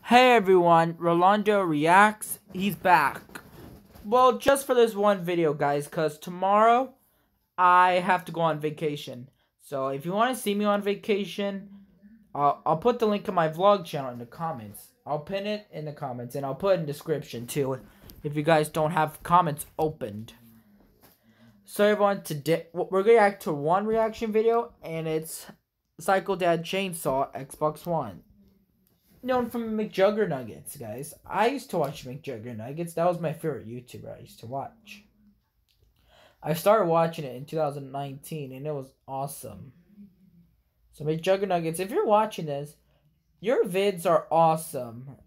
Hey everyone, Rolando Reacts, he's back. Well, just for this one video, guys, because tomorrow I have to go on vacation. So if you want to see me on vacation, I'll put the link to my vlog channel in the comments. I'll pin it in the comments, and I'll put it in the description too, if you guys don't have comments opened. So everyone, today we're going to react to one reaction video, and it's Psycho Dad Chainsaw Xbox One. Known from McJuggernuggets, guys. I used to watch McJuggernuggets. That was my favorite YouTuber I used to watch. I started watching it in 2019, and it was awesome. So McJuggernuggets, if you're watching this, your vids are awesome.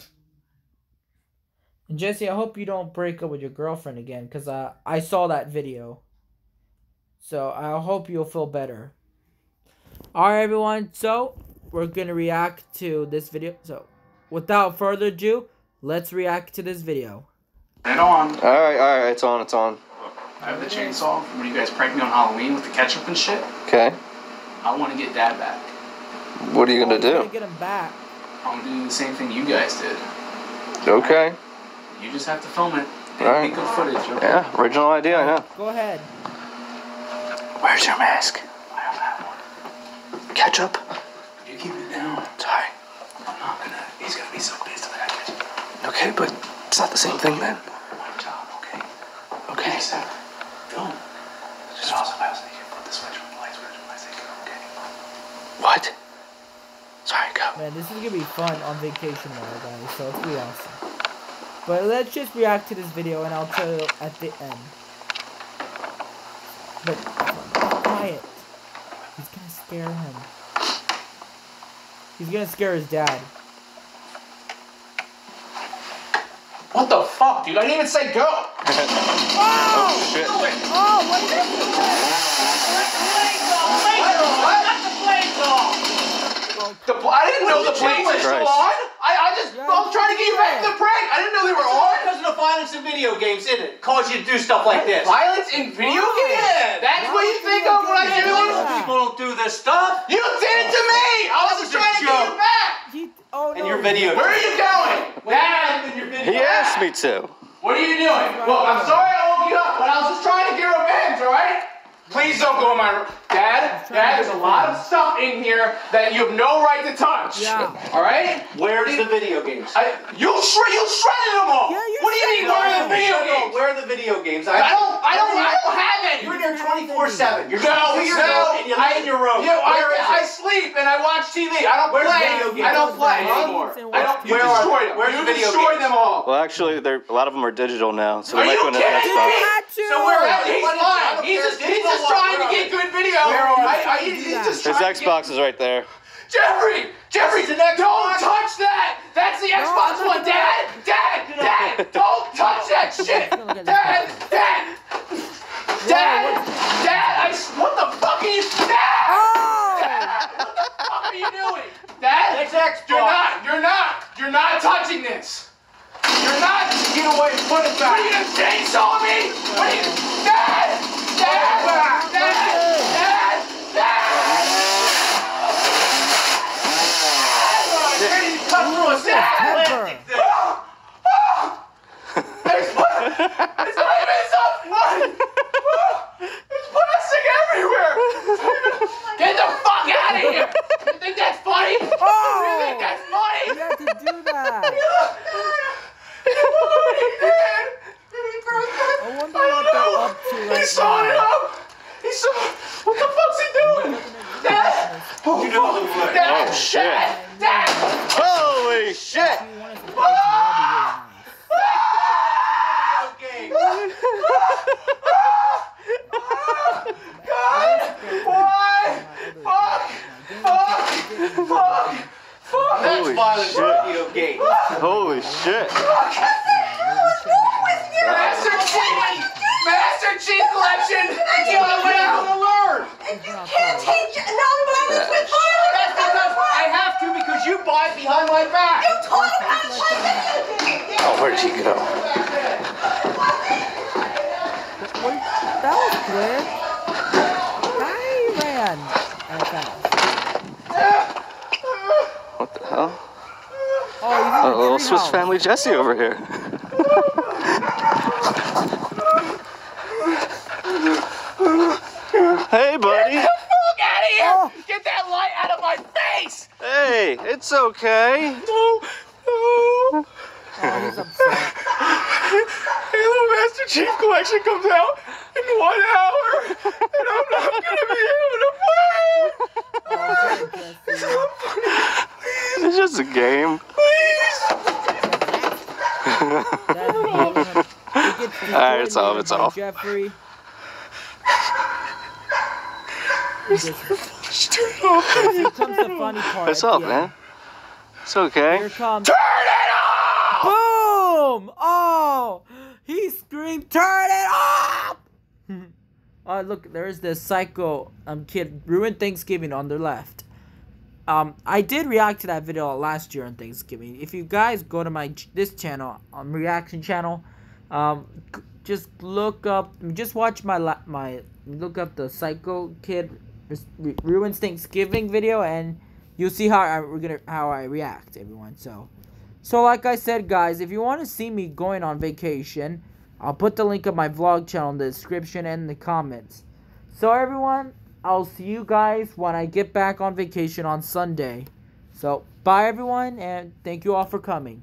And Jesse, I hope you don't break up with your girlfriend again, because I saw that video. So I hope you'll feel better. Alright everyone, so we're going to react to this video. So, without further ado, let's react to this video. And on. Alright, it's on. Look, I have the chainsaw from when you guys pranked me on Halloween with the ketchup and shit. Okay. I want to get Dad back. What are you going to do? You're gonna get him back. I'm doing the same thing you guys did. Okay. Right? You just have to film it. Alright. Think of footage, okay? Yeah, original idea, I know. Go ahead. Where's your mask? I don't have one. Ketchup? You keep it down. Sorry. I'm not gonna. He's gonna be so pissed if I got ketchup. Okay, but it's not the same thing then. My job, okay? Okay. So, film. Just also, I was thinking, put the switch on the light switch when I say go, okay? What? Sorry, go. Man, this is gonna be fun on vacation mode, guys, so it's gonna be awesome. But let's just react to this video, and I'll tell you at the end. But, quiet. He's gonna scare him. He's gonna scare his dad. What the fuck, dude? I didn't even say go! Oh! Shit. Oh, what is this? I didn't know the planes were still on! I was trying to get you back to the prank! I didn't know they were on! Because of the violence in video games, isn't it? Cause you to do stuff like this. Violence in video games? Yeah, that's what you think of when I do it? People don't do this stuff. You did it to me! I was just trying to get you back! Oh, In no. your video. Where are you going? Dad! In your video. He asked me to. What are you doing? Look, I'm sorry I woke you up, but I was just trying to get revenge, alright? Please don't go in my room. Dad, there's a lot of stuff in here that you have no right to touch. Yeah. Alright? Where's the video games? You shredded them all! Yeah, you what do you mean, where are the video games? Where are the video games? I don't have any! You're in there 24/7. You're No, and you lay in your room. I sleep and I watch TV. I don't Where's play. video games? I don't play anymore. I don't. You destroyed them. Where's You the video destroyed games? them all. Well, actually, a lot of them are digital now, so Are they might you go into kidding Xbox. me? So where are he's lying. He's just trying to get good video. He's just His trying to Xbox is right there. Jeffrey, don't touch that. That's the Xbox One, Dad. Don't touch that shit. Dad, what the fuck are you, Dad? What the fuck are you doing? Dad, It's Xbox. you're not touching this. You're not, get away, put it back. What are you gonna chainsaw me? What are you, Dad! Cut through a Temper. It's not even something. There's plastic everywhere. Get the fuck out of here. You think that's funny? Oh! You think that's funny? You have to do that. I wonder what they're up to right He saw it now. up. He saw. What the fuck's he doing? Dad. You know the way. Dad. Oh, shit. Dad. Holy shit! If you want to subscribe to me, that'd God. Why? Fuck. That's Holy violence in shit. video games. Holy shit! Master Chief Collection. You know what I'm gonna learn. Can't teach nonviolence with violence! That's because I have to because you buy it behind my back. You told him how to play video games! Oh, where did he go? That was quick. He ran. That fast. What the hell? Oh, he's A little Swiss Family Jesse over here. Hey, buddy. Get the fuck out of here! Oh. Get that light out of my face! Hey, it's okay. No, no. Oh, he's upset. Halo Master Chief Collection comes out in 1 hour, and I'm not gonna be able to play. Oh, Jesse. It's just a game. Alright, it's off, it's off. Jeffrey. Just turn it off. Here comes the funny part. It's off, Yeah. man. It's okay. Here comes. Turn it off! Boom! Oh! He screamed, "Turn it off!" Oh, look, there's this psycho kid ruined Thanksgiving on the left. I did react to that video last year on Thanksgiving. If you guys go to this channel, reaction channel, just look up, just watch look up the psycho kid ruins Thanksgiving video, and you'll see how I react, everyone. So like I said, guys, if you want to see me going on vacation, I'll put the link of my vlog channel in the description and in the comments. So everyone, I'll see you guys when I get back on vacation on Sunday. So bye everyone, and thank you all for coming.